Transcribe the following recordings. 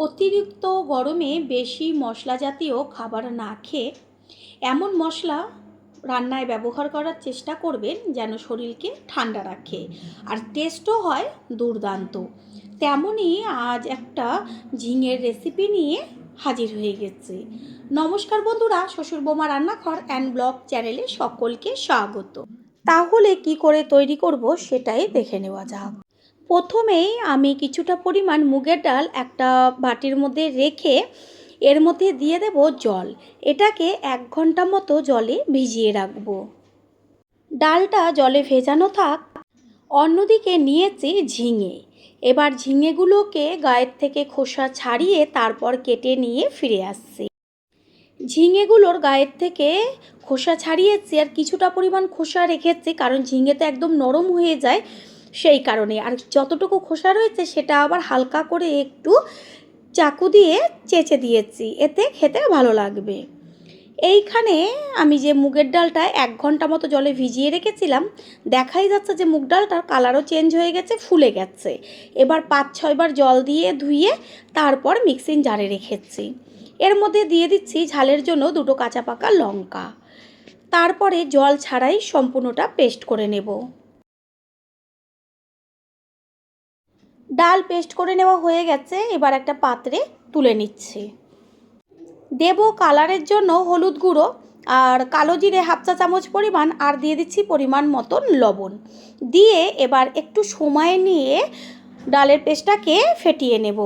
অতিরিক্ত গরমে বেশি মশলা জাতীয় খাবার না খেয়ে এমন মশলা রান্নায় ব্যবহার করার চেষ্টা করবেন যেন শরীরকে ঠান্ডা রাখে আর টেস্টও হয় দুর্দান্ত। তেমনই আজ একটা ঝিঙের রেসিপি নিয়ে হাজির হয়ে গেছে। নমস্কার বন্ধুরা, শ্বশুর বৌমা রান্নাঘর অ্যান্ড ব্লগ চ্যানেলে সকলকে স্বাগত। তাহলে কি করে তৈরি করব সেটাই দেখে নেওয়া যাক। প্রথমেই আমি কিছুটা পরিমাণ মুগের ডাল একটা বাটির মধ্যে রেখে এর মধ্যে দিয়ে দেব জল। এটাকে 1 ঘন্টা মতো জলে ভিজিয়ে রাখবো। ডালটা জলে ভেজানো থাক। অন্যদিকে নিয়েছি ঝিঙে। এবার ঝিঙেগুলোকে গায়ের থেকে খোসা ছাড়িয়ে তারপর কেটে নিয়ে ফিরে আসছি। ঝিঙেগুলোর গায়ের থেকে খোসা ছাড়িয়েছি আর কিছুটা পরিমাণ খোসা রেখেছি, কারণ ঝিঙে তো একদম নরম হয়ে যায় সেই কারণে। আর যতটুকু খোসা রয়েছে সেটা আবার হালকা করে একটু চাকু দিয়ে চেঁচে দিয়েছি, এতে খেতে ভালো লাগবে। এইখানে আমি যে মুগের ডালটা 1 ঘন্টা মতো জলে ভিজিয়ে রেখেছিলাম, দেখাই যাচ্ছে যে মুগ ডালটার কালারও চেঞ্জ হয়ে গেছে, ফুলে গেছে। এবার 5-6 বার জল দিয়ে ধুয়ে তারপর মিক্সিং জারে রেখেছি। এর মধ্যে দিয়ে দিচ্ছি ঝালের জন্য 2টো কাঁচা পাকা লঙ্কা। তারপরে জল ছাড়াই সম্পূর্ণটা পেস্ট করে নেব। ডাল পেস্ট করে নেওয়া হয়ে গেছে, এবার একটা পাত্রে তুলে নিচ্ছি। দেব কালারের জন্য হলুদ গুঁড়ো আর কালো জিরে 1/2 চা চামচ পরিমাণ, আর দিয়ে দিচ্ছি পরিমাণ মতন লবণ। দিয়ে এবার একটু সময় নিয়ে ডালের পেস্টটাকে ফেটিয়ে নেব।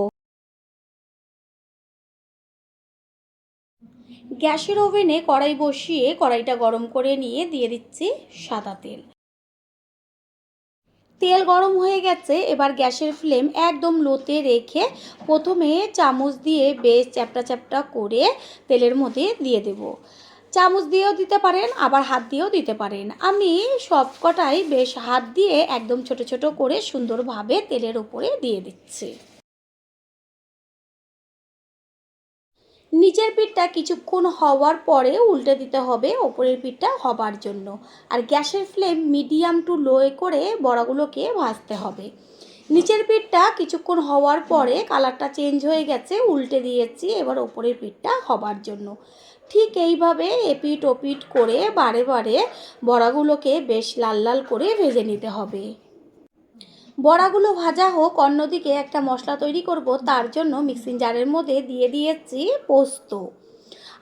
গ্যাসের ওভেনে কড়াই বসিয়ে কড়াইটা গরম করে নিয়ে দিয়ে দিচ্ছি সাদা তেল। তেল গরম হয়ে গেছে, এবার গ্যাসের ফ্লেম একদম লোতে রেখে প্রথমে চামচ দিয়ে বেশ চ্যাপটা চ্যাপটা করে তেলের মধ্যে দিয়ে দেব। চামচ দিয়েও দিতে পারেন, আবার হাত দিয়েও দিতে পারেন। আমি সব কটাই বেশ হাত দিয়ে একদম ছোট ছোট করে সুন্দরভাবে তেলের উপরে দিয়ে দিচ্ছি। নিচের পিঠটা কিছুক্ষণ হওয়ার পরে উল্টে দিতে হবে ওপরের পিঠটা হবার জন্য। আর গ্যাসের ফ্লেম মিডিয়াম টু লো করে বড়াগুলোকে ভাজতে হবে। নিচের পিঠটা কিছুক্ষণ হওয়ার পরে কালারটা চেঞ্জ হয়ে গেছে, উল্টে দিয়েছি এবার ওপরের পিঠটা হবার জন্য। ঠিক এইভাবে এপিট ওপিট করে বারে বারে বড়াগুলোকে বেশ লাল লাল করে ভেজে নিতে হবে। বড়াগুলো ভাজা হোক, অন্যদিকে একটা মশলা তৈরি করব। তার জন্য মিক্সিং জারের মধ্যে দিয়ে দিয়েছি পোস্ত,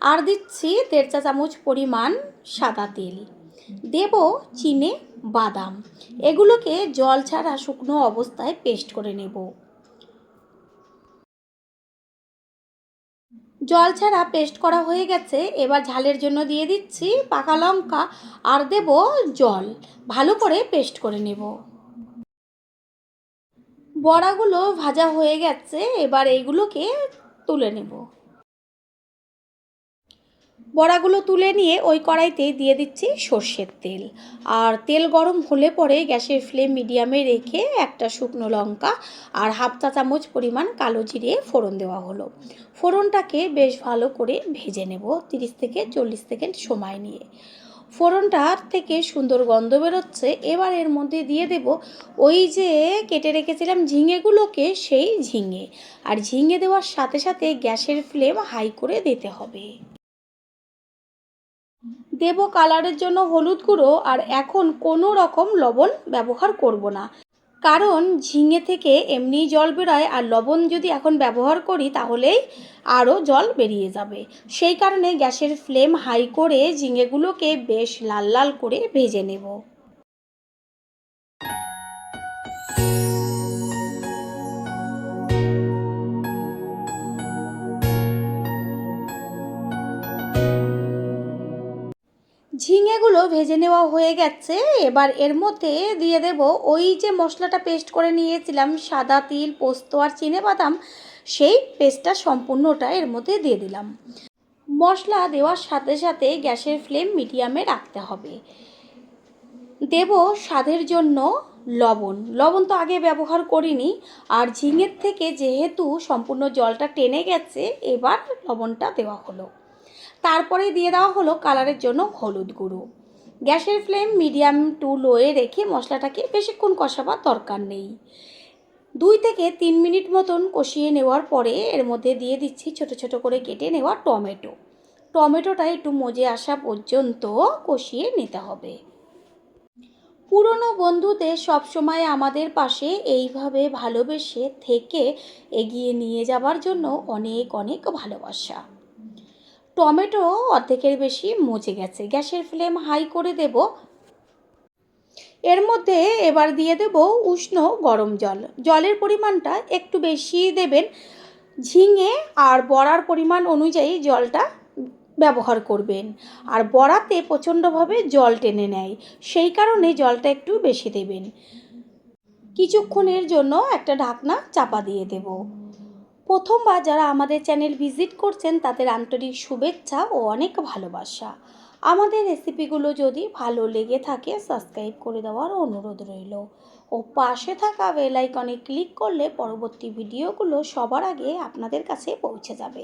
আর দিচ্ছি 1.5 চা চামচ পরিমাণ সাদা তেল। দেব চিনে বাদাম। এগুলোকে জল ছাড়া শুকনো অবস্থায় পেস্ট করে নেব। জল ছাড়া পেস্ট করা হয়ে গেছে, এবার ঝালের জন্য দিয়ে দিচ্ছি পাকা লঙ্কা আর দেব জল। ভালো করে পেস্ট করে নেব। বড়াগুলো ভাজা হয়ে গেছে, এবার এইগুলোকে তুলে নেব। বড়াগুলো তুলে নিয়ে ওই কড়াইতে দিয়ে দিচ্ছি সর্ষের তেল। আর তেল গরম হলে পরে গ্যাসের ফ্লেম মিডিয়ামে রেখে একটা শুকনো লঙ্কা আর 1/2 চা চামচ পরিমাণ কালো জিরে ফোড়ন দেওয়া হলো। ফোড়নটাকে বেশ ভালো করে ভেজে নেব 30 থেকে 40 সেকেন্ড সময় নিয়ে। ফোড়নটার থেকে সুন্দর গন্ধ বেরোচ্ছে। এবার এর মধ্যে দিয়ে দেব ওই যে কেটে রেখেছিলাম ঝিঙেগুলোকে, সেই ঝিঙে। আর ঝিঙে দেওয়ার সাথে সাথে গ্যাসের ফ্লেম হাই করে দিতে হবে। দেব কালারের জন্য হলুদ গুঁড়ো, আর এখন কোনো রকম লবণ ব্যবহার করব না, কারণ ঝিঙে থেকে এমনি জল বেরোয়, আর লবণ যদি এখন ব্যবহার করি তাহলেই আরও জল বেরিয়ে যাবে। সেই কারণে গ্যাসের ফ্লেম হাই করে ঝিঙেগুলোকে বেশ লাল লাল করে ভেজে নেব। ঝিঙেগুলো ভেজে নেওয়া হয়ে গেছে, এবার এর মধ্যে দিয়ে দেব ওই যে মশলাটা পেস্ট করে নিয়েছিলাম সাদা তিল, পোস্ত আর চিনেবাদাম, সেই পেস্টটা সম্পূর্ণটা এর মধ্যে দিয়ে দিলাম। মশলা দেওয়ার সাথে সাথে গ্যাসের ফ্লেম মিডিয়ামে রাখতে হবে। দেব স্বাদের জন্য লবণ। লবণ তো আগে ব্যবহার করিনি, আর ঝিঙের থেকে যেহেতু সম্পূর্ণ জলটা টেনে গেছে এবার লবণটা দেওয়া হলো। তারপরে দিয়ে দেওয়া হলো কালারের জন্য হলুদ গুঁড়ো। গ্যাসের ফ্লেম মিডিয়াম টু লোয়ে রেখে মশলাটাকে বেশিক্ষণ কষাবার দরকার নেই। 2 থেকে 3 মিনিট মতন কষিয়ে নেওয়ার পরে এর মধ্যে দিয়ে দিচ্ছি ছোট ছোট করে কেটে নেওয়া টমেটো। টমেটোটা একটু মজে আসা পর্যন্ত কষিয়ে নিতে হবে। পুরনো বন্ধুদের সবসময় আমাদের পাশে এইভাবে ভালোবেসে থেকে এগিয়ে নিয়ে যাবার জন্য অনেক অনেক ভালোবাসা। টমেটো অর্ধেকের বেশি মজে গেছে, গ্যাসের ফ্লেম হাই করে দেব। এর মধ্যে এবার দিয়ে দেব উষ্ণ গরম জল। জলের পরিমাণটা একটু বেশি দেবেন, ঝিঙে আর বড়ার পরিমাণ অনুযায়ী জলটা ব্যবহার করবেন। আর বড়াতে প্রচণ্ডভাবে জল টেনে নেয়, সেই কারণে জলটা একটু বেশি দেবেন। কিছুক্ষণের জন্য একটা ঢাকনা চাপা দিয়ে দেব। প্রথমবার যারা আমাদের চ্যানেল ভিজিট করছেন তাদের আন্তরিক শুভেচ্ছা ও অনেক ভালোবাসা। আমাদের রেসিপিগুলো যদি ভালো লেগে থাকে সাবস্ক্রাইব করে দেওয়ার অনুরোধ রইল ও পাশে থাকা বেল আইকনে ক্লিক করলে পরবর্তী ভিডিওগুলো সবার আগে আপনাদের কাছে পৌঁছে যাবে।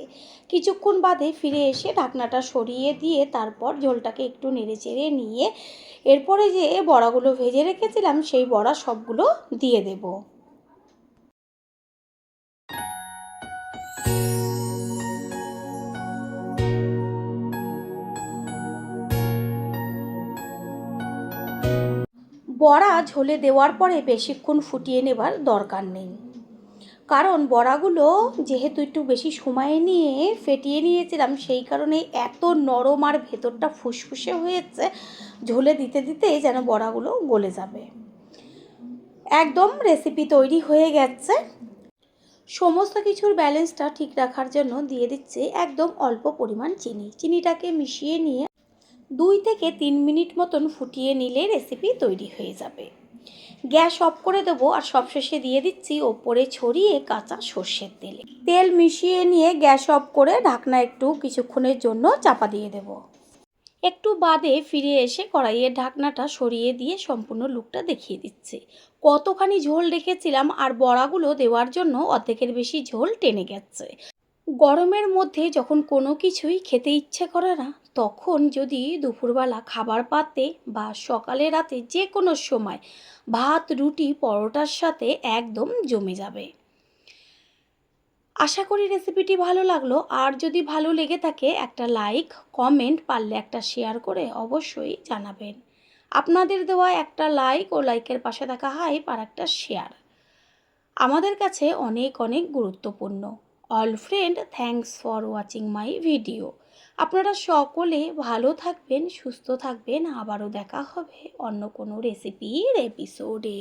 কিছুক্ষণ বাদে ফিরে এসে ঢাকনাটা সরিয়ে দিয়ে তারপর ঝোলটাকে একটু নেড়েচেড়ে নিয়ে এরপরে যে বড়াগুলো ভেজে রেখেছিলাম সেই বড়া সবগুলো দিয়ে দেব। বড়া ঝোলে দেওয়ার পরে বেশিক্ষণ ফুটিয়ে নেবার দরকার নেই, কারণ বড়াগুলো যেহেতু একটু বেশি সময় নিয়ে ফেটিয়ে নিয়েছিলাম সেই কারণে এত নরম আর ভেতরটা ফুসফুসে হয়েছে, ঝোলে দিতে দিতেই যেন বড়াগুলো গলে যাবে। একদম রেসিপি তৈরি হয়ে গেছে। সমস্ত কিছুর ব্যালেন্সটা ঠিক রাখার জন্য দিয়ে দিচ্ছি একদম অল্প পরিমাণ চিনি। চিনিটাকে মিশিয়ে নিয়ে 2 থেকে 3 মিনিট মতন ফুটিয়ে নিলে রেসিপি তৈরি হয়ে যাবে। গ্যাস অফ করে দেবো আর সবশেষে দিয়ে দিচ্ছি ওপরে ছড়িয়ে কাঁচা সর্ষের তেল। তেল মিশিয়ে নিয়ে গ্যাস অফ করে ঢাকনা একটু কিছুক্ষণের জন্য চাপা দিয়ে দেব। একটু বাদে ফিরে এসে কড়াইয়ের ঢাকনাটা সরিয়ে দিয়ে সম্পূর্ণ লুকটা দেখিয়ে দিচ্ছি। কতখানি ঝোল রেখেছিলাম আর বড়াগুলো দেওয়ার জন্য অর্ধেকের বেশি ঝোল টেনে গেছে। গরমের মধ্যে যখন কোনো কিছুই খেতে ইচ্ছে করে না, তখন যদি দুপুরবেলা খাবার পাতে বা সকালে রাতে যে কোনো সময় ভাত রুটি পরোটার সাথে একদম জমে যাবে। আশা করি রেসিপিটি ভালো লাগলো, আর যদি ভালো লেগে থাকে একটা লাইক কমেন্ট পারলে একটা শেয়ার করে অবশ্যই জানাবেন। আপনাদের দেওয়া একটা লাইক ও লাইকের পাশে থাকা হাইপ আর একটা শেয়ার আমাদের কাছে অনেক অনেক গুরুত্বপূর্ণ। All friend, thanks for watching my video. আপনারা সকলে ভালো থাকবেন, সুস্থ থাকবেন। আবারও দেখা হবে অন্য কোনো রেসিপির এপিসোডে।